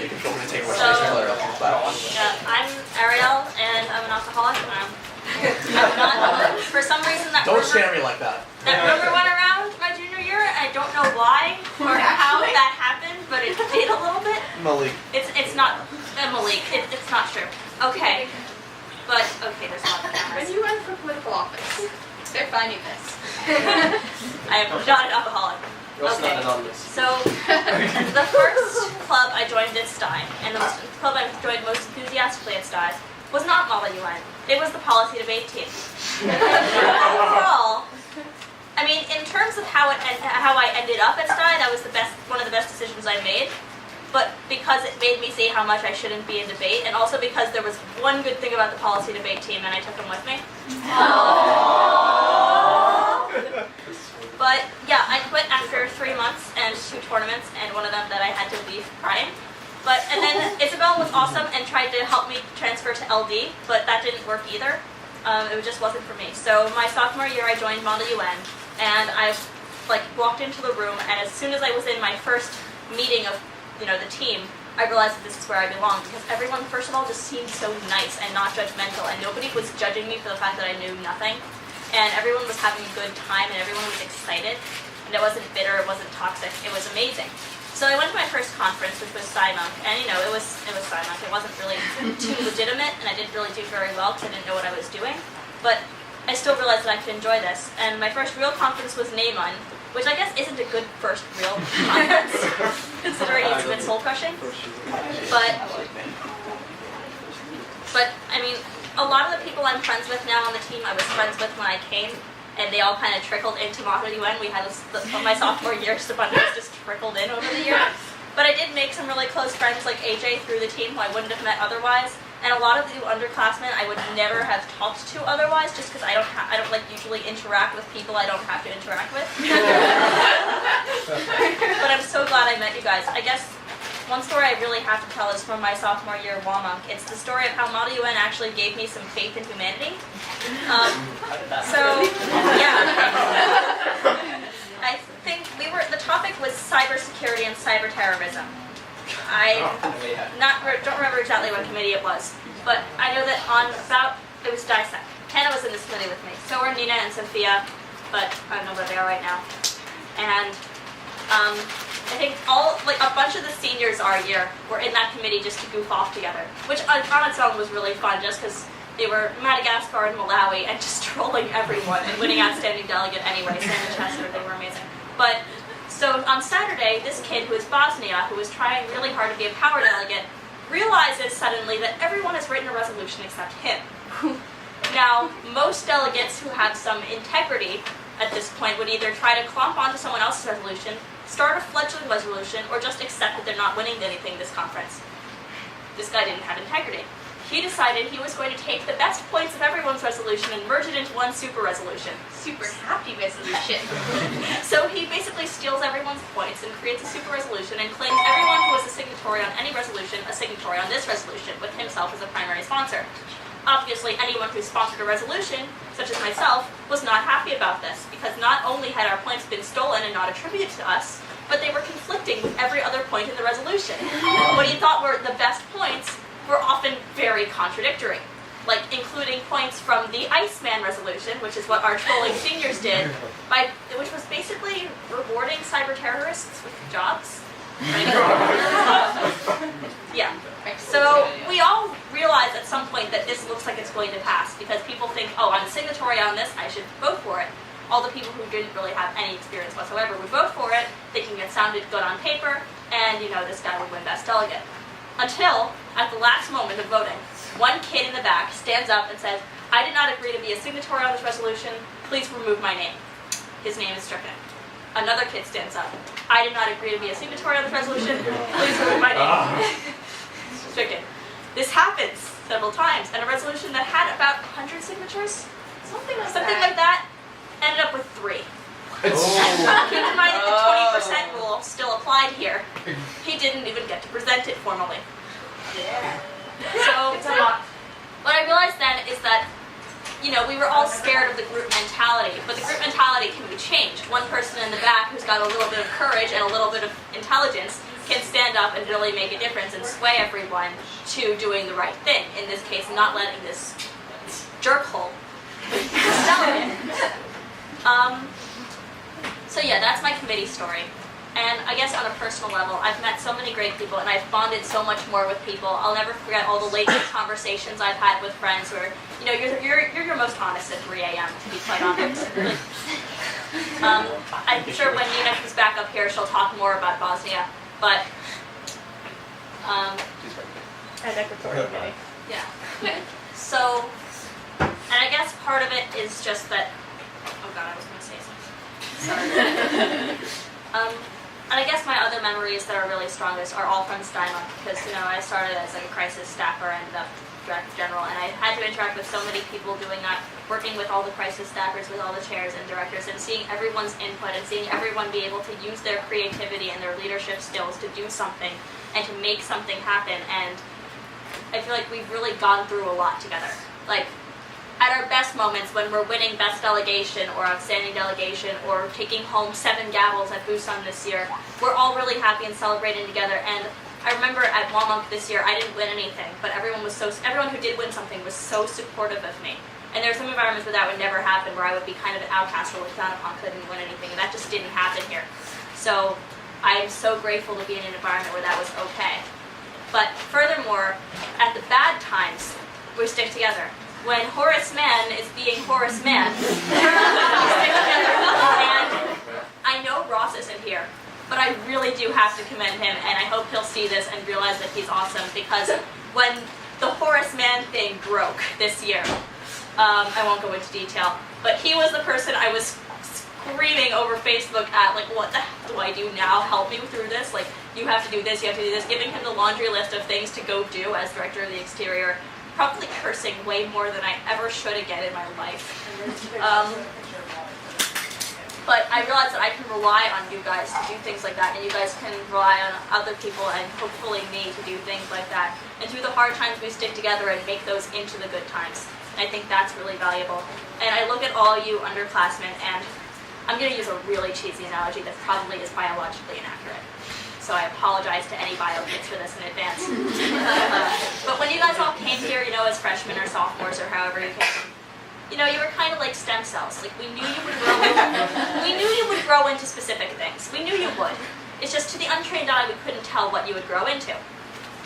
you can feel free to take more space and I'm Arielle, and I'm an alcoholic. I'm not alone. For some reason, Don't scare me like that. That rumor went around my junior year. I don't know why or how that happened, but it did a little bit. Malik. It's not Malik. It's not true. Okay. But okay, there's a lot of cameras. When you run for political office, they're finding this. I am not an alcoholic. You're also Okay. not anonymous. So, the first club I joined at STI, and the club I joined most enthusiastically at STI, was not Model UN. It was the policy debate team. Overall, I mean, in terms of how I ended up at STI, that was one of the best decisions I made. But because it made me see how much I shouldn't be in debate, and also because there was one good thing about the policy debate team, and I took them with me. But yeah, I quit after 3 months and 2 tournaments, and one of them that I had to leave crying. And then Isabel was awesome and tried to help me transfer to LD, but that didn't work either. It just wasn't for me. So my sophomore year, I joined Model UN, and I walked into the room, and as soon as I was in my first meeting of the team, I realized that this is where I belong, because everyone, first of all, just seemed so nice and not judgmental, and nobody was judging me for the fact that I knew nothing. And everyone was having a good time, and everyone was excited, and it wasn't bitter, it wasn't toxic, it was amazing. So I went to my first conference, which was SciMonk, and it was SciMonk. It wasn't really too legitimate, and I didn't really do very well because I didn't know what I was doing. But I still realized that I could enjoy this. And my first real conference was NAMUN, which I guess isn't a good first real conference, considering it's a bit soul-crushing. But I mean, a lot of the people I'm friends with now on the team, I was friends with when I came, and they all kind of trickled into Model UN. We had my sophomore year, just a bunch of us just trickled in over the year. But I did make some really close friends like AJ through the team who I wouldn't have met otherwise. And a lot of the underclassmen I would never have talked to otherwise, just because I don't usually interact with people I don't have to interact with. But I'm so glad I met you guys. I guess one story I really have to tell is from my sophomore year of WAMONK. It's the story of how Model UN actually gave me some faith in humanity. I think the topic was cybersecurity and cyber terrorism. I don't remember exactly what committee it was, but I know that it was Dissect. Hannah was in this committee with me. So were Nina and Sophia, but I don't know where they are right now. And I think a bunch of the seniors our year were in that committee just to goof off together, which on its own was really fun, just because they were Madagascar and Malawi and just trolling everyone and winning outstanding delegate anyway. Sam and Chester, they were amazing. So on Saturday, this kid who is Bosnia, who was trying really hard to be a power delegate, realizes suddenly that everyone has written a resolution except him. Now, most delegates who have some integrity at this point would either try to clomp onto someone else's resolution, start a fledgling resolution, or just accept that they're not winning anything this conference. This guy didn't have integrity. He decided he was going to take the best points of everyone's resolution and merge it into one super resolution. Super happy resolution. So he basically steals everyone's points and creates a super resolution and claims everyone who was a signatory on any resolution a signatory on this resolution, with himself as a primary sponsor. Obviously, anyone who sponsored a resolution, such as myself, was not happy about this, because not only had our points been stolen and not attributed to us, but they were conflicting with every other point in the resolution. What he thought were the best points were often very contradictory, including points from the Iceman resolution, which is what our trolling seniors did, which was basically rewarding cyber terrorists with jobs. Yeah. So we all realize at some point that this looks like it's going to pass, because people think, oh, I'm a signatory on this, I should vote for it. All the people who didn't really have any experience whatsoever would vote for it, thinking it sounded good on paper, and this guy would win best delegate. Until, at the last moment of voting, one kid in the back stands up and says, I did not agree to be a signatory on this resolution, please remove my name. His name is stricken. Another kid stands up, I did not agree to be a signatory on this resolution, please remove my name. Stricken. This happens several times, and a resolution that had about 100 signatures, something like that, ended up with 3. Keep in mind that the 20% rule still applied here. He didn't even get to present it formally. Yeah. So what I realized then is that, we were all scared of the group mentality, but the group mentality can be changed. One person in the back who's got a little bit of courage and a little bit of intelligence can stand up and really make a difference and sway everyone to doing the right thing. In this case, not letting this jerkhole delegate. So yeah, that's my committee story. And I guess on a personal level, I've met so many great people and I've bonded so much more with people. I'll never forget all the late night conversations I've had with friends where, you know, you're your most honest at 3 a.m. to be quite honest. I'm sure when Nina comes back up here, she'll talk more about Bosnia. But And Equatorial Guinea. yeah. So, and I guess part of it is just that. Oh God, I was going to say something. Sorry. And I guess my other memories that are really strongest are all from Steinmach because, you know, I started as like a crisis staffer, ended up director general, and I had to interact with so many people doing that, working with all the crisis staffers, with all the chairs and directors, and seeing everyone's input and seeing everyone be able to use their creativity and their leadership skills to do something and to make something happen. And I feel like we've really gone through a lot together. Like, at our best moments, when we're winning best delegation or outstanding delegation or taking home 7 gavels at Busan this year, we're all really happy and celebrating together. And I remember at Walmart this year, I didn't win anything, but everyone who did win something was so supportive of me. And there are some environments where that would never happen, where I would be kind of an outcast or looked down upon because I didn't win anything, and that just didn't happen here. So I'm so grateful to be in an environment where that was okay. But furthermore, at the bad times, we stick together. When Horace Mann is being Horace Mann, we stick together. And I know Ross isn't here, but I really do have to commend him, and I hope he'll see this and realize that he's awesome, because when the Horace Mann thing broke this year, I won't go into detail, but he was the person I was screaming over Facebook at, like, what the hell do I do now? Help me through this. Like, you have to do this, you have to do this, giving him the laundry list of things to go do as director of the exterior. Probably cursing way more than I ever should again in my life. But I realized that I can rely on you guys to do things like that, and you guys can rely on other people and hopefully me to do things like that. And through the hard times, we stick together and make those into the good times. And I think that's really valuable. And I look at all you underclassmen, and I'm going to use a really cheesy analogy that probably is biologically inaccurate. So I apologize to any bio kids for this in advance. But when you guys all came here, you know, as freshmen or sophomores or however you came, you know, you were kind of like stem cells. Like, we knew you would grow into specific things. We knew you would. It's just to the untrained eye, we couldn't tell what you would grow into.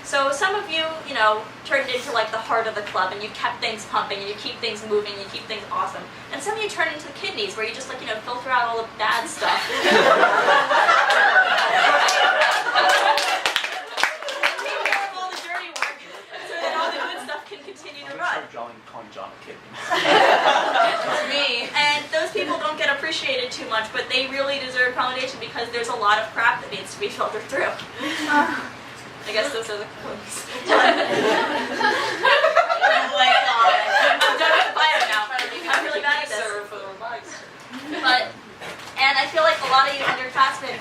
So some of you, you know, turned into like the heart of the club, and you kept things pumping, and you keep things moving, and you keep things awesome. And some of you turned into the kidneys, where you just, like, you know, filter out all the bad stuff. All the dirty work, so that all the good stuff can continue to run. Calling John a kid. That's me. And those people don't get appreciated too much, but they really deserve commendation because there's a lot of crap that needs to be filtered through. I guess those are the quotes. Oh my God. I'm done with the bio now. I'm really bad at this. But, and I feel like a lot of you underclassmen,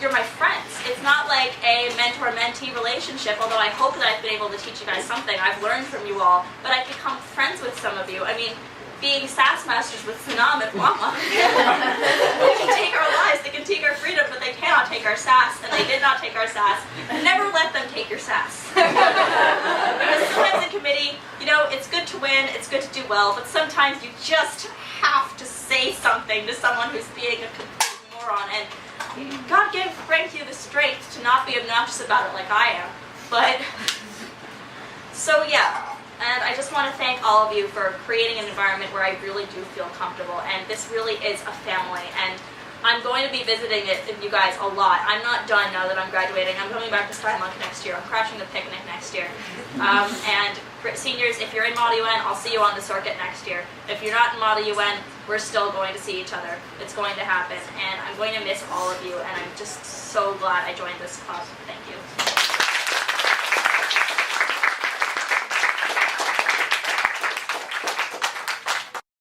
you're my friends. It's not like a mentor-mentee relationship, although I hope that I've been able to teach you guys something. I've learned from you all, but I've become friends with some of you. I mean, being SAS masters with Sanam at Wama. They can take our lives, they can take our freedom, but they cannot take our SAS, and they did not take our SAS. Never let them take your SAS. Because sometimes in committee, you know, it's good to win, it's good to do well, but sometimes you just have to say something to someone who's being a complete moron, and God grant you the strength to not be obnoxious about it like I am. But, so yeah. And I just want to thank all of you for creating an environment where I really do feel comfortable. And this really is a family. And I'm going to be visiting it with you guys a lot. I'm not done now that I'm graduating. I'm coming back to Steinmach next year. I'm crashing the picnic next year. And seniors, if you're in Model UN, I'll see you on the circuit next year. If you're not in Model UN, we're still going to see each other. It's going to happen. And I'm going to miss all of you. And I'm just so glad I joined this club. Thank you.